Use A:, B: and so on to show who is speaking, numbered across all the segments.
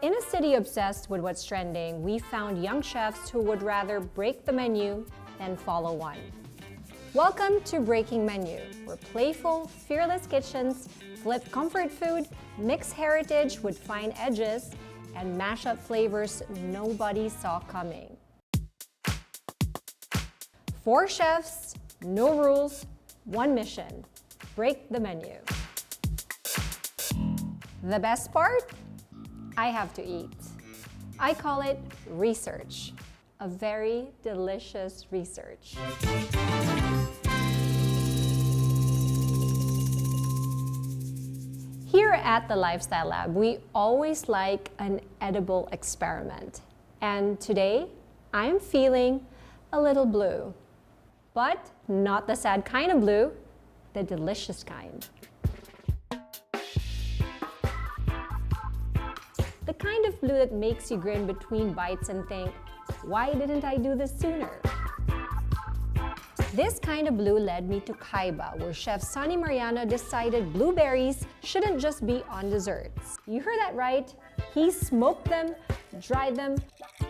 A: In a city obsessed with what's trending, we found young chefs who would rather break the menu than follow one. Welcome to Breaking Menu, where playful, fearless kitchens flip comfort food, mix heritage with fine edges, and mash up flavors nobody saw coming. 4 chefs, no rules, one mission: break the menu. The best part? I have to eat. I call it research, a very delicious research. Here at the Lifestyle Lab, we always like an edible experiment. And today, I'm feeling a little blue. But not the sad kind of blue, the delicious kind. The kind of blue that makes you grin between bites and think, why didn't I do this sooner? This kind of blue led me to Khaiba, where Chef Sonny Mariano decided blueberries shouldn't just be on desserts. You heard that right. He smoked them, dried them,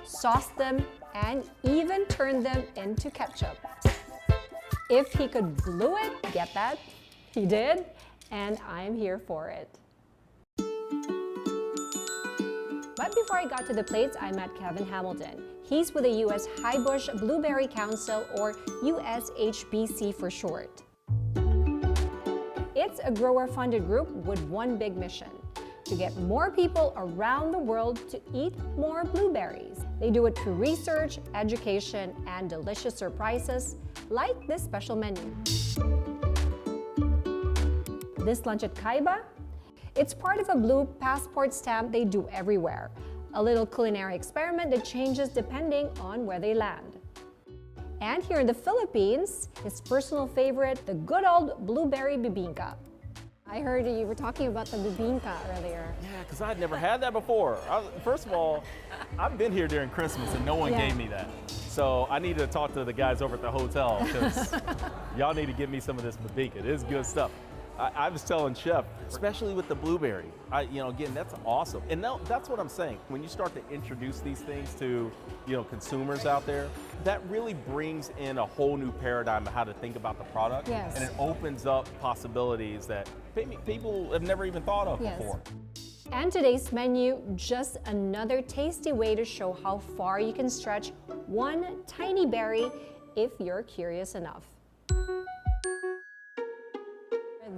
A: sauced them, and even turned them into ketchup. If he could blue it, get that? He did, and I'm here for it. But before I got to the plates, I met Kevin Hamilton. He's with the U.S. Highbush Blueberry Council, or USHBC for short. It's a grower-funded group with one big mission: to get more people around the world to eat more blueberries. They do it through research, education, and delicious surprises, like this special menu. This lunch at Khaiba? It's part of a blue passport stamp they do everywhere. A little culinary experiment that changes depending on where they land. And here in the Philippines, his personal favorite, the good old blueberry bibingka. I heard you were talking about the bibingka earlier.
B: Yeah, because I'd never had that before. First of all, I've been here during Christmas and no one gave me that. So I needed to talk to the guys over at the hotel because y'all need to give me some of this bibingka. It is good stuff. I was telling Chef, especially with the blueberry, again, that's awesome. And that's what I'm saying. When you start to introduce these things to, consumers out there, that really brings in a whole new paradigm of how to think about the product.
A: Yes.
B: And it opens up possibilities that people have never even thought of before.
A: And today's menu, just another tasty way to show how far you can stretch one tiny berry if you're curious enough.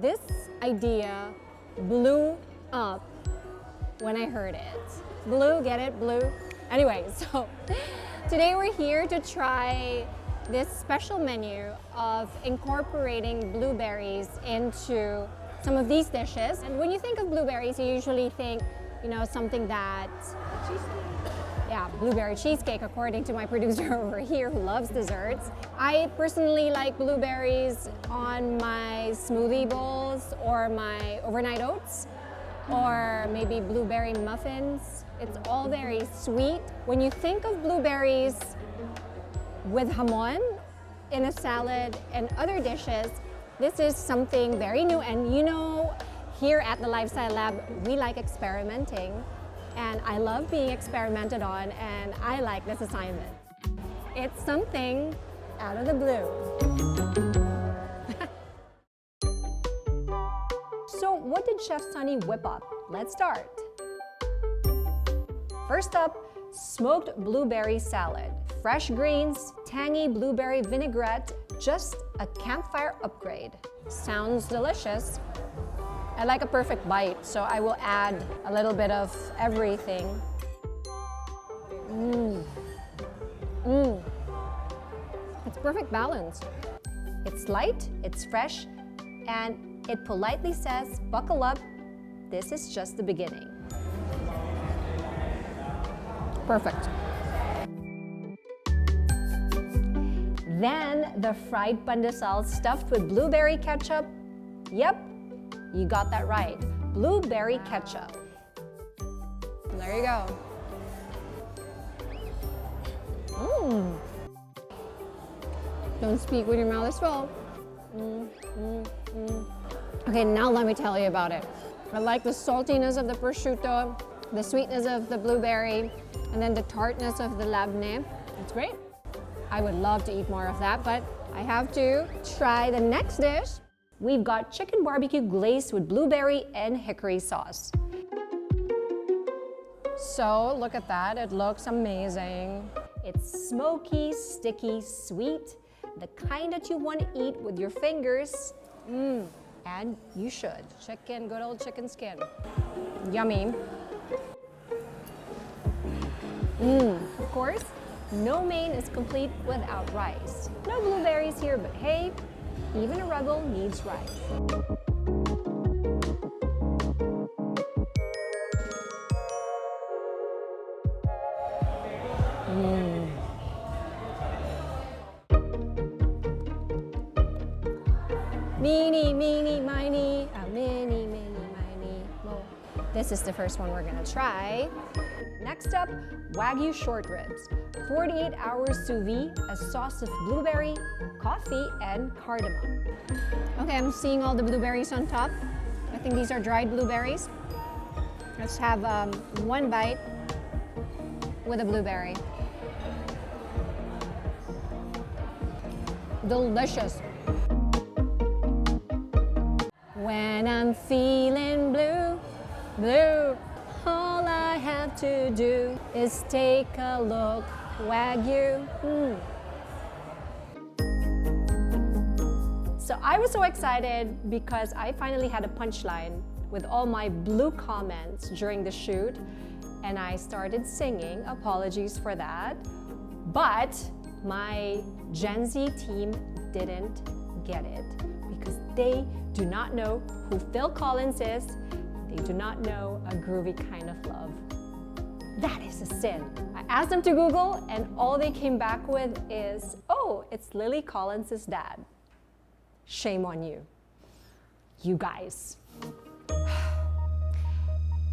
A: This idea blew up when I heard it. Blue, get it? Blue? Anyway, so today we're here to try this special menu of incorporating blueberries into some of these dishes. And when you think of blueberries, you usually think, something that... Yeah, blueberry cheesecake, according to my producer over here who loves desserts. I personally like blueberries on my smoothie bowls or my overnight oats, or maybe blueberry muffins. It's all very sweet. When you think of blueberries with hamon in a salad and other dishes, this is something very new. And here at the Lifestyle Lab, we like experimenting. And I love being experimented on, and I like this assignment. It's something out of the blue. So what did Chef Sonny whip up? Let's start. First up, smoked blueberry salad. Fresh greens, tangy blueberry vinaigrette, just a campfire upgrade. Sounds delicious. I like a perfect bite, so I will add a little bit of everything. It's perfect balance. It's light, it's fresh, and it politely says, buckle up, this is just the beginning. Perfect. Then the fried pandesal stuffed with blueberry ketchup. Yep. You got that right. Blueberry ketchup. There you go. Don't speak when your mouth is full. Okay, now let me tell you about it. I like the saltiness of the prosciutto. the sweetness of the blueberry, and then the tartness of the labne. It's great. I would love to eat more of that, but I have to try the next dish. We've got chicken barbecue glazed with blueberry and hickory sauce. So look at that, it looks amazing. It's smoky, sticky, sweet, the kind that you want to eat with your fingers. And you should. Chicken, good old chicken skin. Yummy. Of course, no main is complete without rice. No blueberries here, but hey, even a rebel needs rice. Meeny, meeny, miny, miny, miny, mo. This is the first one we're gonna try. Next up, Wagyu short ribs. 48 hours sous vide, a sauce of blueberry, coffee, and cardamom. Okay, I'm seeing all the blueberries on top. I think these are dried blueberries. Let's have one bite with a blueberry. Delicious. When I'm feeling blue, blue, all I have to do is take a look, Wagyu. So I was so excited because I finally had a punchline with all my blue comments during the shoot, and I started singing. Apologies for that. But my Gen Z team didn't get it because they do not know who Phil Collins is. They do not know a groovy kind of love. That is a sin. I asked them to Google and all they came back with is, oh, it's Lily Collins' dad. Shame on you. You guys.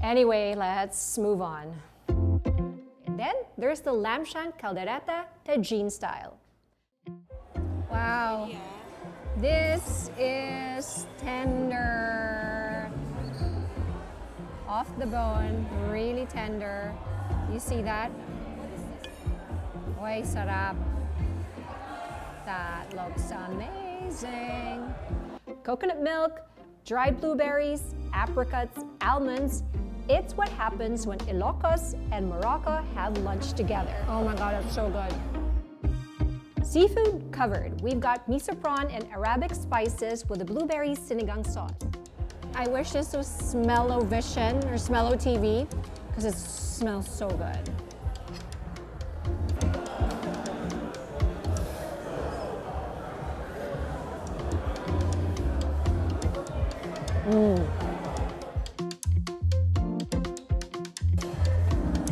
A: Anyway, let's move on. And then there's the lamb shank caldereta tagine style. Wow. This is tender. Off the bone, really tender. You see that? Oy, sarap. That looks amazing. Coconut milk, dried blueberries, apricots, almonds. It's what happens when Ilocos and Morocco have lunch together. Oh my God, it's so good. Seafood covered. We've got miso prawn and Arabic spices with a blueberry sinigang sauce. I wish this was Smell-O-Vision or Smell-O-TV because it smells so good.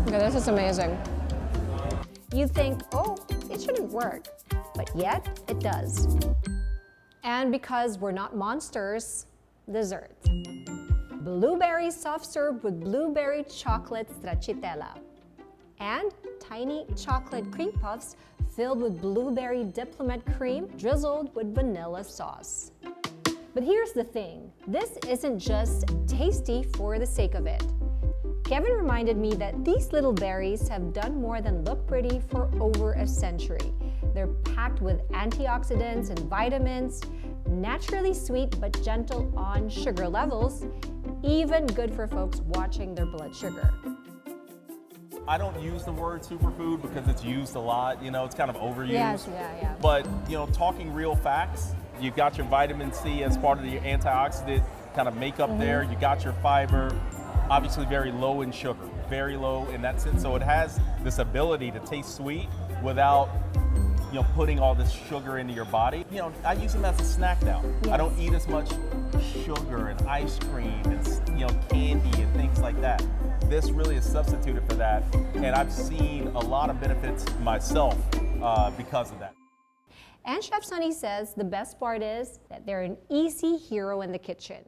A: Okay, this is amazing. You think, oh, it shouldn't work, but yet it does. And because we're not monsters, dessert. Blueberry soft serve with blueberry chocolate stracciatella. And tiny chocolate cream puffs filled with blueberry diplomat cream drizzled with vanilla sauce. But here's the thing, this isn't just tasty for the sake of it. Kevin reminded me that these little berries have done more than look pretty for over a century. They're packed with antioxidants and vitamins, naturally sweet but gentle on sugar levels, even good for folks watching their blood sugar.
B: I don't use the word superfood because it's used a lot, you know, it's kind of overused.
A: Yes, yeah.
B: But, you know, talking real facts, you've got your vitamin C as part of your antioxidant kind of makeup there, you got your fiber, obviously very low in sugar, very low in that sense. So it has this ability to taste sweet without, you know, putting all this sugar into your body. You know, I use them as a snack now.
A: Yes.
B: I don't eat as much sugar and ice cream and, you know, candy and things like that. This really is substituted for that, and I've seen a lot of benefits myself because of that.
A: And Chef Sunny says the best part is that they're an easy hero in the kitchen.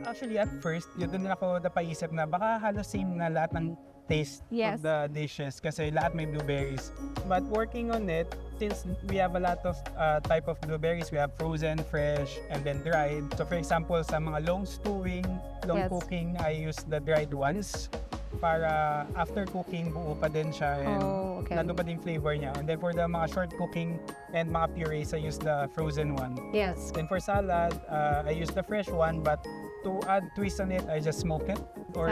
C: Actually, at first, yun doon ako napaisip na baka halos same na lahat ng taste
A: Yes.
C: of the dishes kasi lahat may blueberries. But working on it, since we have a lot of type of blueberries, we have frozen, fresh, and then dried. So for example, sa mga long stewing, long
A: Yes.
C: cooking, I use the dried ones. para after cooking, buo pa din siya and nandun pa din flavor niya. And then for the mga short cooking and mga purees, I use the frozen one.
A: Yes.
C: Then for salad, I use the fresh one, but to add twist on it, I just smoke it. Or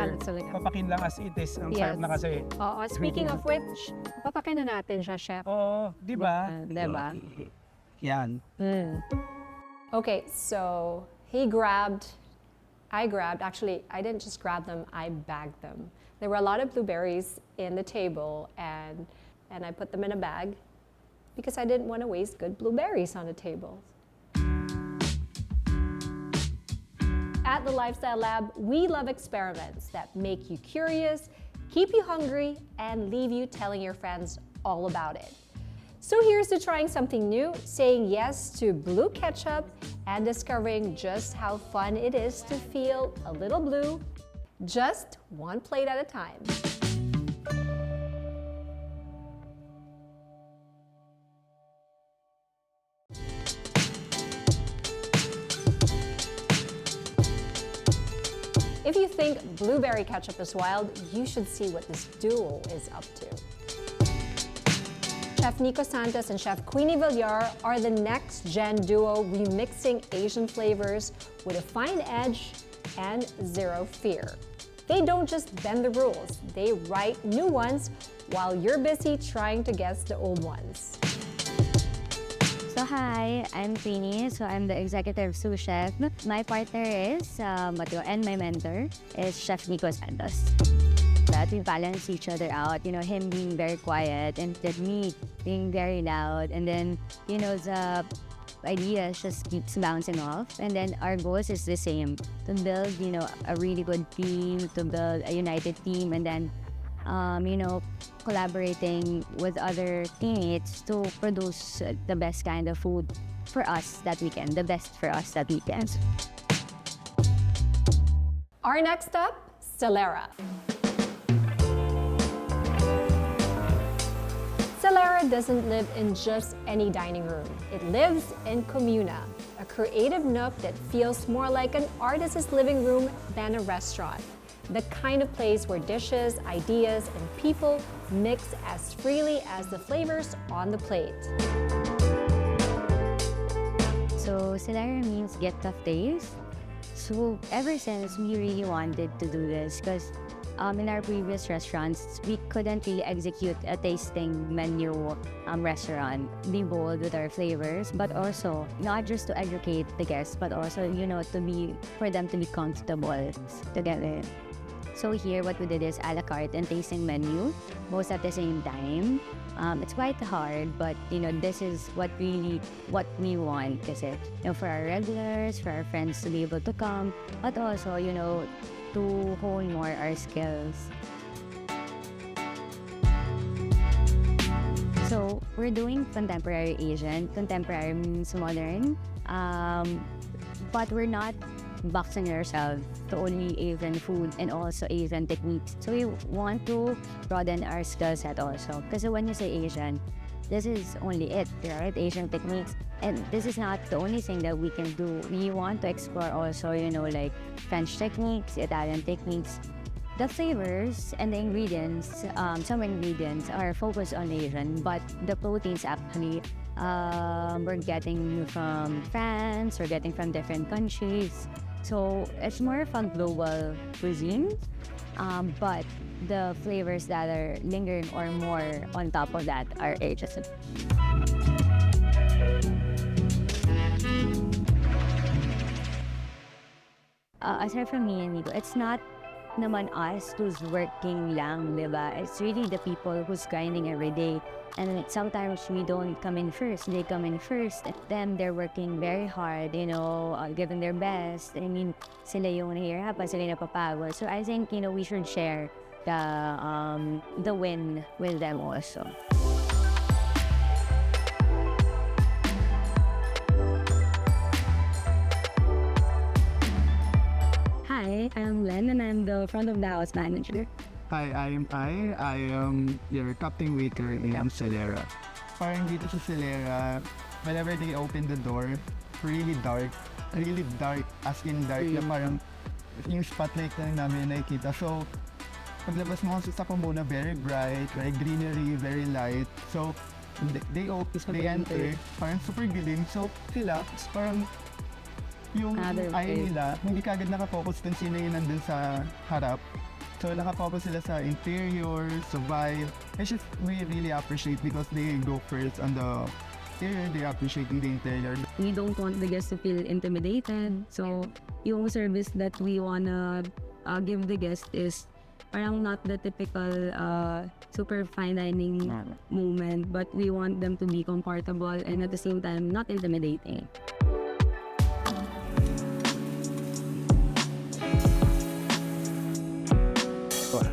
C: papakin lang as it is. Ang sarap na kasi.
A: Oo, speaking of which, papakin na natin siya, chef.
C: Oo, di ba?
A: Diba?
C: Yan.
A: Okay, so I grabbed, actually, I didn't just grab them, I bagged them. There were a lot of blueberries in the table, and I put them in a bag because I didn't want to waste good blueberries on the table. At the Lifestyle Lab, we love experiments that make you curious, keep you hungry, and leave you telling your friends all about it. So here's to trying something new, saying yes to blue ketchup, and discovering just how fun it is to feel a little blue, just one plate at a time. If you think blueberry ketchup is wild, you should see what this duo is up to. Chef Nico Santos and Chef Queenie Villar are the next-gen duo remixing Asian flavors with a fine edge and zero fear. They don't just bend the rules, they write new ones while you're busy trying to guess the old ones.
D: So hi, I'm Queenie, so I'm the executive sous chef. My partner is Mateo, and my mentor is Chef Nico Santos. That we balance each other out, you know, him being very quiet and then me being very loud, and then, you know, the ideas just keeps bouncing off, and then our goals is the same, to build, you know, a really good team, to build a united team, and then, you know, collaborating with other teammates to produce the best kind of food for us that we can, the best for us that we can.
A: Our next up, Celera. Celera doesn't live in just any dining room. It lives in Comuna, a creative nook that feels more like an artist's living room than a restaurant. The kind of place where dishes, ideas, and people mix as freely as the flavors on the plate.
D: So Celera means get tough taste. So ever since we really wanted to do this, because in our previous restaurants, we couldn't really execute a tasting menu restaurant, be bold with our flavors, but also not just to educate the guests, but also, you know, for them to be comfortable together. So here, what we did is a la carte and tasting menu, both at the same time. It's quite hard, but you know, this is what we want, kasi, you know, for our regulars, for our friends to be able to come, but also, you know, to hone more our skills. So we're doing contemporary Asian. Contemporary means modern, but we're not boxing ourselves to only Asian food and also Asian techniques. So we want to broaden our skill set also. Because when you say Asian, this is only it, right? Asian techniques. And this is not the only thing that we can do. We want to explore also, you know, like French techniques, Italian techniques. The flavors and the ingredients, some ingredients are focused on Asian, but the proteins actually we're getting from France, we're getting from different countries. So it's more of a global cuisine, but the flavors that are lingering or more on top of that are Asian. Aside from me and Nico, it's not naman us who's working lang, diba? It's really the people who's grinding every day. And sometimes we don't come in first, they come in first. And then they're working very hard, you know, giving their best. I mean, sila yung nahihirapan, sila yung napapagod. So I think, you know, we should share the win with them also. Hi, I'm Len and I'm the front of the house manager.
E: Hi, I am your captain waiter in Celera. Parang dito sa Celera, whenever they open the door, really dark, as in dark, na parang yung spotlight na namin nakikita. So, paglabas mo sa Pomona, very bright, very greenery, very light. So, they enter, parang super giling. So, sila, parang yung eye nila, hindi kagad nakafocus kung sino yung nandun sa harap. So, nakafocus sila sa interior, sa vibe. It's just, we really appreciate because they go first on the exterior, they appreciate the interior.
D: We don't want the guests to feel intimidated. So, yung service that we wanna give the guest is parang not the typical super fine dining moment, but we want them to be comfortable and at the same time not intimidating.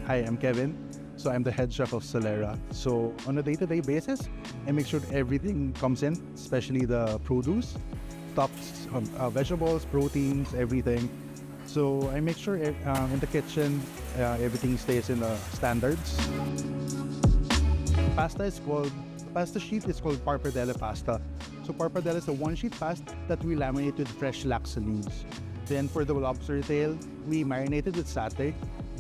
F: Hi, I'm Kevin. So I'm the head chef of Celera. So on a day-to-day basis, I make sure everything comes in, especially the produce, tops, vegetables, proteins, everything. So I make sure in the kitchen, everything stays in the standards. Pasta sheet is called pappardelle pasta. So pappardelle is a one-sheet pasta that we laminate with fresh laxa leaves. Then for the lobster tail, we marinate it with satay,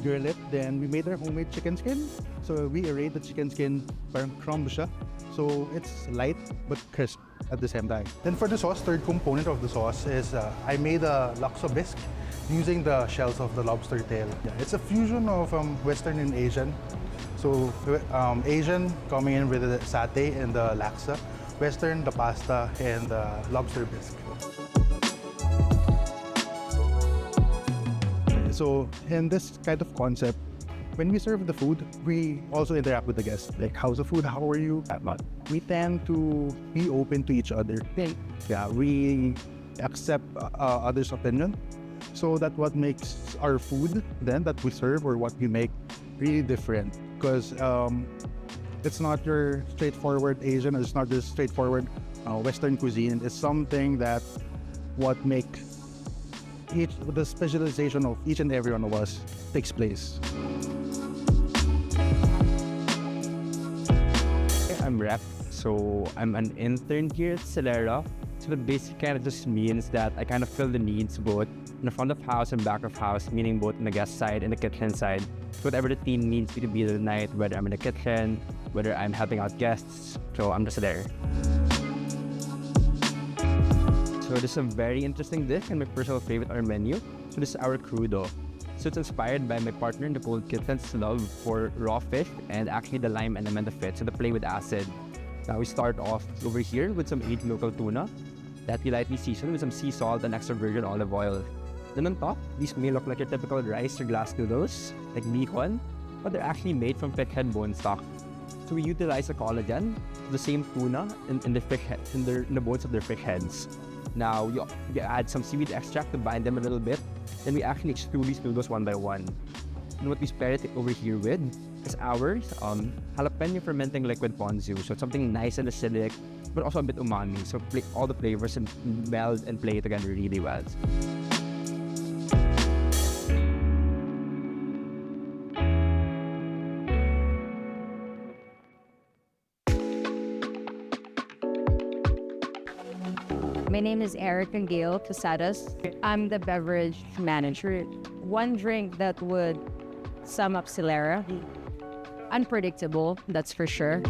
F: grill it, then we made our homemade chicken skin. So we arrayed the chicken skin parang crumb siya. So it's light but crisp at the same time. Then for the sauce, third component of the sauce is I made a laksa bisque using the shells of the lobster tail. Yeah, it's a fusion of Western and Asian. So Asian coming in with the satay and the laksa, Western, the pasta, and the lobster bisque. So in this kind of concept, when we serve the food, we also interact with the guests. Like, how's the food? How are you? We tend to be open to each other. Yeah, we accept others' opinion. So that's what makes our food then that we serve or what we make really different. Because it's not your straightforward Asian, or it's not just straightforward Western cuisine. It's something that what makes the specialization of each and every one of us takes place.
G: I'm Rep, so I'm an intern here at Celera. So that basically kind of just means that I kind of fill the needs both in the front of house and back of house, meaning both in the guest side and the kitchen side. So whatever the team needs me to be the night, whether I'm in the kitchen, whether I'm helping out guests, so I'm just there. So this is a very interesting dish and my personal favorite on our menu. So this is our crudo. So it's inspired by my partner in the cold kitchen's love for raw fish and actually the lime element of it, so the play with acid. Now we start off over here with some aged local tuna that we lightly season with some sea salt and extra virgin olive oil. Then on top, these may look like your typical rice or glass noodles, like bihon, but they're actually made from fish head bone stock. So we utilize the collagen, the same tuna, in the fish head, in the bones of their fish heads. Now, you add some seaweed extract to bind them a little bit. Then we actually extrude these noodles one by one. And what we pair it over here with is our jalapeno fermenting liquid ponzu. So it's something nice and acidic, but also a bit umami. So all the flavors meld and play together really well.
H: My name is Erica Gail Casadas. I'm the beverage manager. One drink that would sum up Celera. Unpredictable, that's for sure.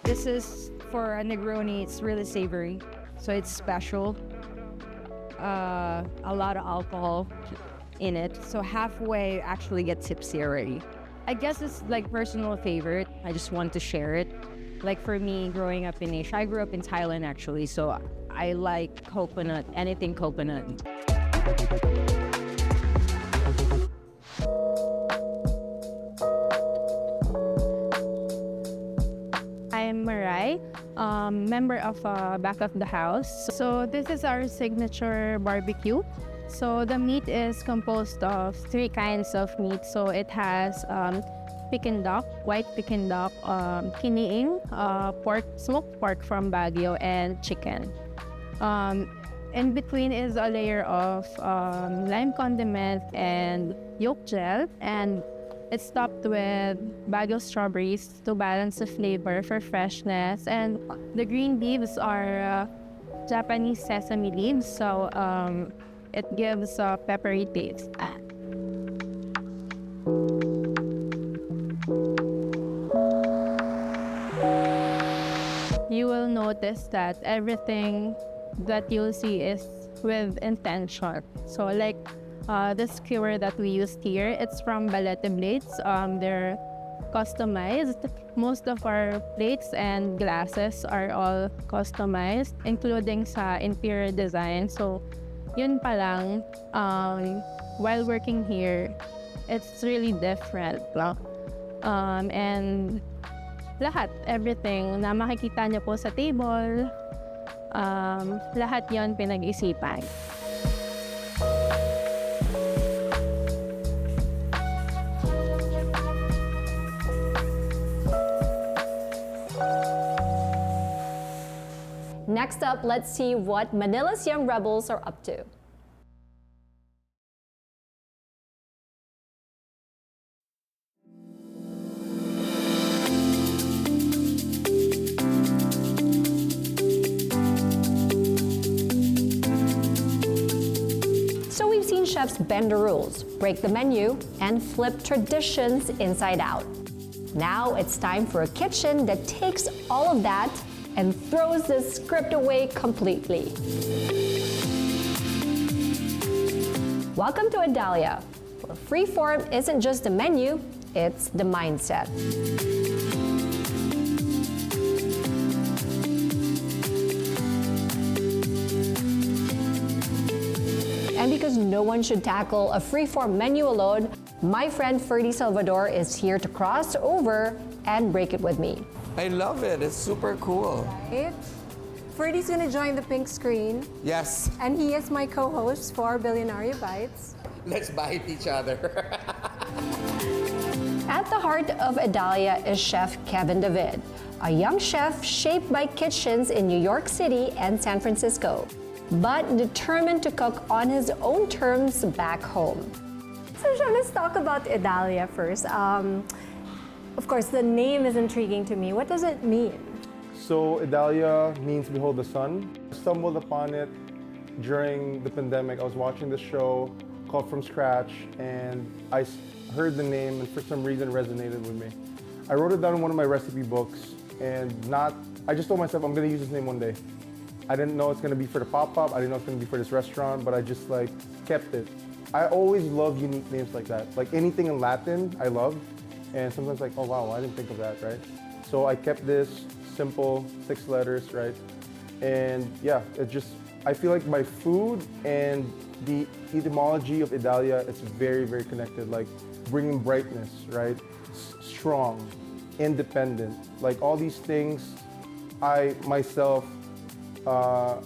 H: This is for a Negroni, it's really savory, so it's special. A lot of alcohol in it, so halfway actually get tipsy already. I guess it's like personal favorite. I just want to share it. Like for me, growing up in Asia, I grew up in Thailand actually, so I like coconut, anything coconut. I'm Marie, member of Back of the House. So this is our signature barbecue. So the meat is composed of 3 kinds of meat. So it has Peking duck, white Peking duck, kiniing, pork, smoked pork from Baguio, and chicken. In between is a layer of lime condiment and yolk gel, and it's topped with Baguio strawberries to balance the flavor for freshness. And the green leaves are Japanese sesame leaves, so it gives a peppery taste. you will notice that everything that you'll see is with intention. So like the skewer that we used here, it's from Balete blades. They're customized. Most of our plates and glasses are all customized, including sa interior design. So yun pa lang, while working here, it's really different. And lahat, everything na makikita niyo po sa table, lahat yon pinag-isipan.
A: Next up, let's see what Manila's young rebels are up to. So we've seen chefs bend the rules, break the menu, and flip traditions inside out. Now it's time for a kitchen that takes all of that and throws the script away completely. Welcome to Idalia, where freeform isn't just the menu, it's the mindset. And because no one should tackle a freeform menu alone, my friend Ferdy Salvador is here to cross over and break it with me.
I: I love it. It's super cool.
A: Right? Ferdy's gonna join the pink screen,
I: Yes.
A: and he is my co-host for Billionaire Bites.
I: Let's bite each other.
A: At the heart of Idalia is Chef Kevin David, a young chef shaped by kitchens in New York City and San Francisco, but determined to cook on his own terms back home. So, Chef, let's talk about Idalia first. Of course, the name is intriguing to me. What does it mean?
J: So Idalia means behold the sun. I stumbled upon it during the pandemic. I was watching this show called From Scratch, and I heard the name, and for some reason resonated with me. I wrote it down in one of my recipe books, and I just told myself I'm gonna use this name one day. I didn't know it's gonna be for the pop-up, I didn't know it's gonna be for this restaurant, but I just kept it. I always love unique names like that. Like anything in Latin, I love. And sometimes oh wow, I didn't think of that, right? So I kept this simple, 6 letters, right? And yeah, I feel like my food and the etymology of Idalia, it's very, very connected. Like bringing brightness, right? Strong, independent. Like all these things I myself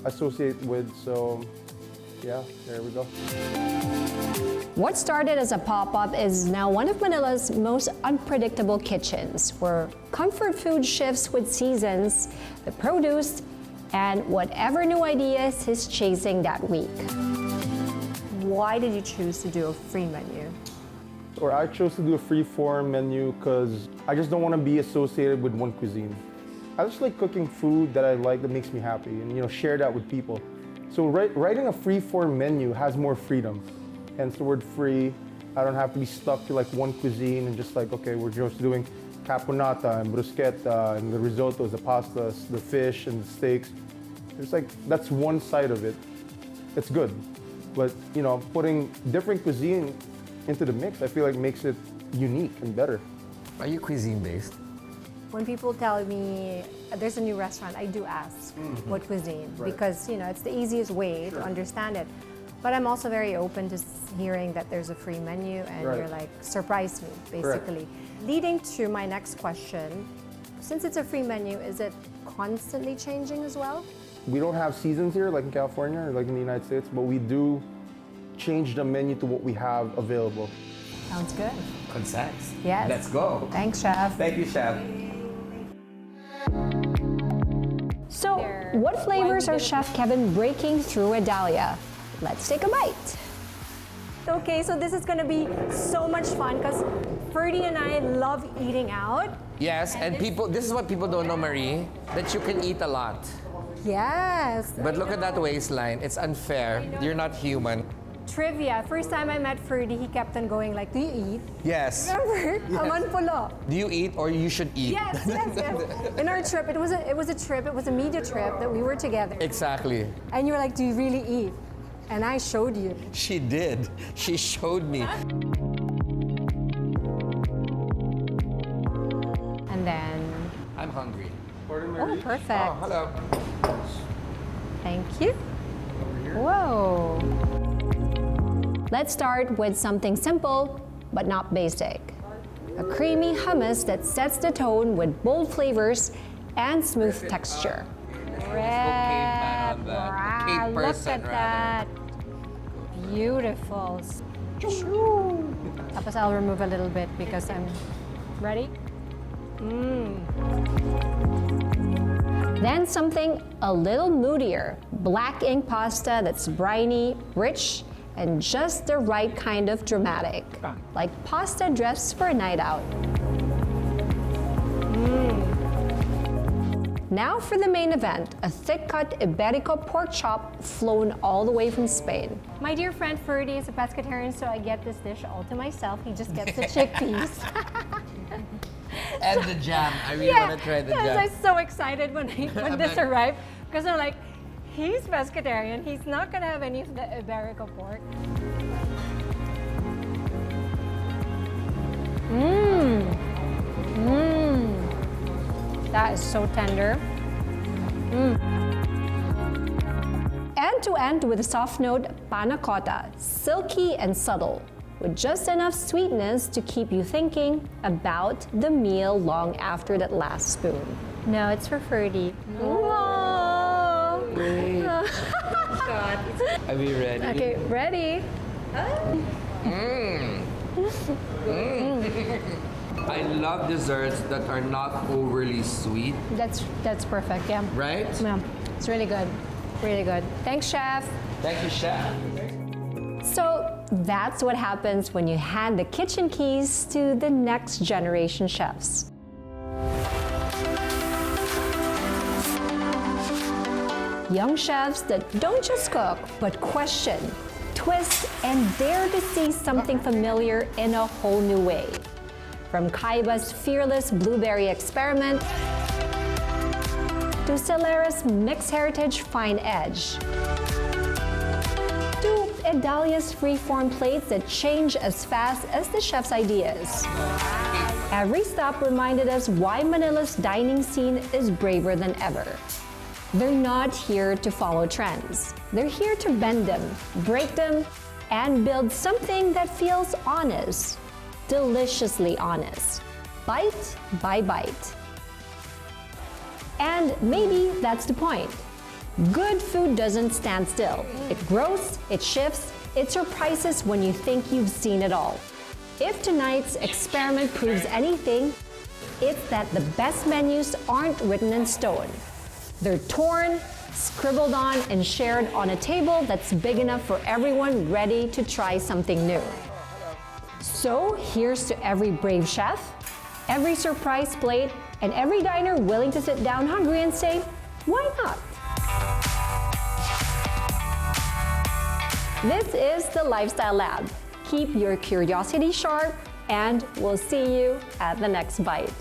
J: associate with, so yeah, there we go.
A: What started as a pop-up is now one of Manila's most unpredictable kitchens, where comfort food shifts with seasons, the produce, and whatever new ideas he's chasing that week. Why did you choose to do a free menu?
J: Or I chose to do a free-form menu because I just don't want to be associated with one cuisine. I just like cooking food that I like, that makes me happy, and share that with people. So writing a free-form menu has more freedom. Hence the word free. I don't have to be stuck to one cuisine and just okay, we're just doing caponata and bruschetta and the risottos, the pastas, the fish and the steaks. It's that's one side of it. It's good. But putting different cuisine into the mix, I feel makes it unique and better.
I: Are you cuisine-based?
A: When people tell me there's a new restaurant, I do ask what cuisine, because it's the easiest way to understand it. But I'm also very open to hearing that there's a free menu, and you're surprise me, basically. Leading to my next question, since it's a free menu, is it constantly changing as well?
J: We don't have seasons here like in California or like in the United States, but we do change the menu to what we have available.
A: Sounds good.
I: Consents.
A: Yes.
I: Let's go.
A: Thanks, Chef.
I: Thank you, Chef.
A: So, what flavors are Chef Kevin breaking through Idalia? Let's take a bite. Okay, so this is gonna be so much fun because Ferdy and I love eating out.
I: Yes, and this is what people don't know, Marie, that you can eat a lot.
A: Yes.
I: But look at that waistline. It's unfair. You're not human.
A: trivia. First time I met Ferdy, he kept on going like, do you eat?
I: Yes.
A: Remember? Amanpulo.
I: Do you eat or you should eat?
A: Yes, yes, yes. In our trip, it was a trip, it was a media trip that we were together.
I: Exactly.
A: And you were like, do you really eat? And I showed you.
I: She did. She showed me.
A: And then,
I: I'm hungry.
A: oh, perfect.
I: Oh, hello.
A: Thank you. Whoa. Let's start with something simple, but not basic. A creamy hummus that sets the tone with bold flavors and smooth texture. Red. Wow, look at that. Beautiful. Tapos I'll remove a little bit because I'm ready. Then something a little moodier. Black ink pasta that's briny, rich, and just the right kind of dramatic. Like pasta dressed for a night out. Now for the main event, a thick-cut Iberico pork chop flown all the way from Spain. My dear friend Ferdy is a pescatarian, so I get this dish all to myself. He just gets the chickpeas.
I: And the jam. I really want to try the jam.
A: I was so excited when this arrived because I'm like, he's pescatarian. He's not gonna have any of the Iberico pork. That is so tender. End to end with a soft note panna cotta, silky and subtle, with just enough sweetness to keep you thinking about the meal long after that last spoon. No, it's for Ferdy. Whoa!
I: Wait. Are we ready?
A: Okay, ready?
I: I love desserts that are not overly sweet.
A: That's perfect, yeah.
I: Right?
A: Yeah, it's really good. Really good. Thanks, chef.
I: Thank you, chef.
A: So that's what happens when you hand the kitchen keys to the next generation chefs. Young chefs that don't just cook, but question, twist, and dare to see something familiar in a whole new way. From Khaiba's fearless blueberry experiment to Celera's mixed heritage fine edge, to Idalia's freeform plates that change as fast as the chef's ideas. Every stop reminded us why Manila's dining scene is braver than ever. They're not here to follow trends. They're here to bend them, break them, and build something that feels honest, deliciously honest, bite by bite. And maybe that's the point. Good food doesn't stand still. It grows, it shifts, it surprises when you think you've seen it all. If tonight's experiment proves anything, it's that the best menus aren't written in stone. They're torn, scribbled on, and shared on a table that's big enough for everyone ready to try something new. So here's to every brave chef, every surprise plate, and every diner willing to sit down hungry and say, why not? This is the Lifestyle Lab. Keep your curiosity sharp, and we'll see you at the next bite.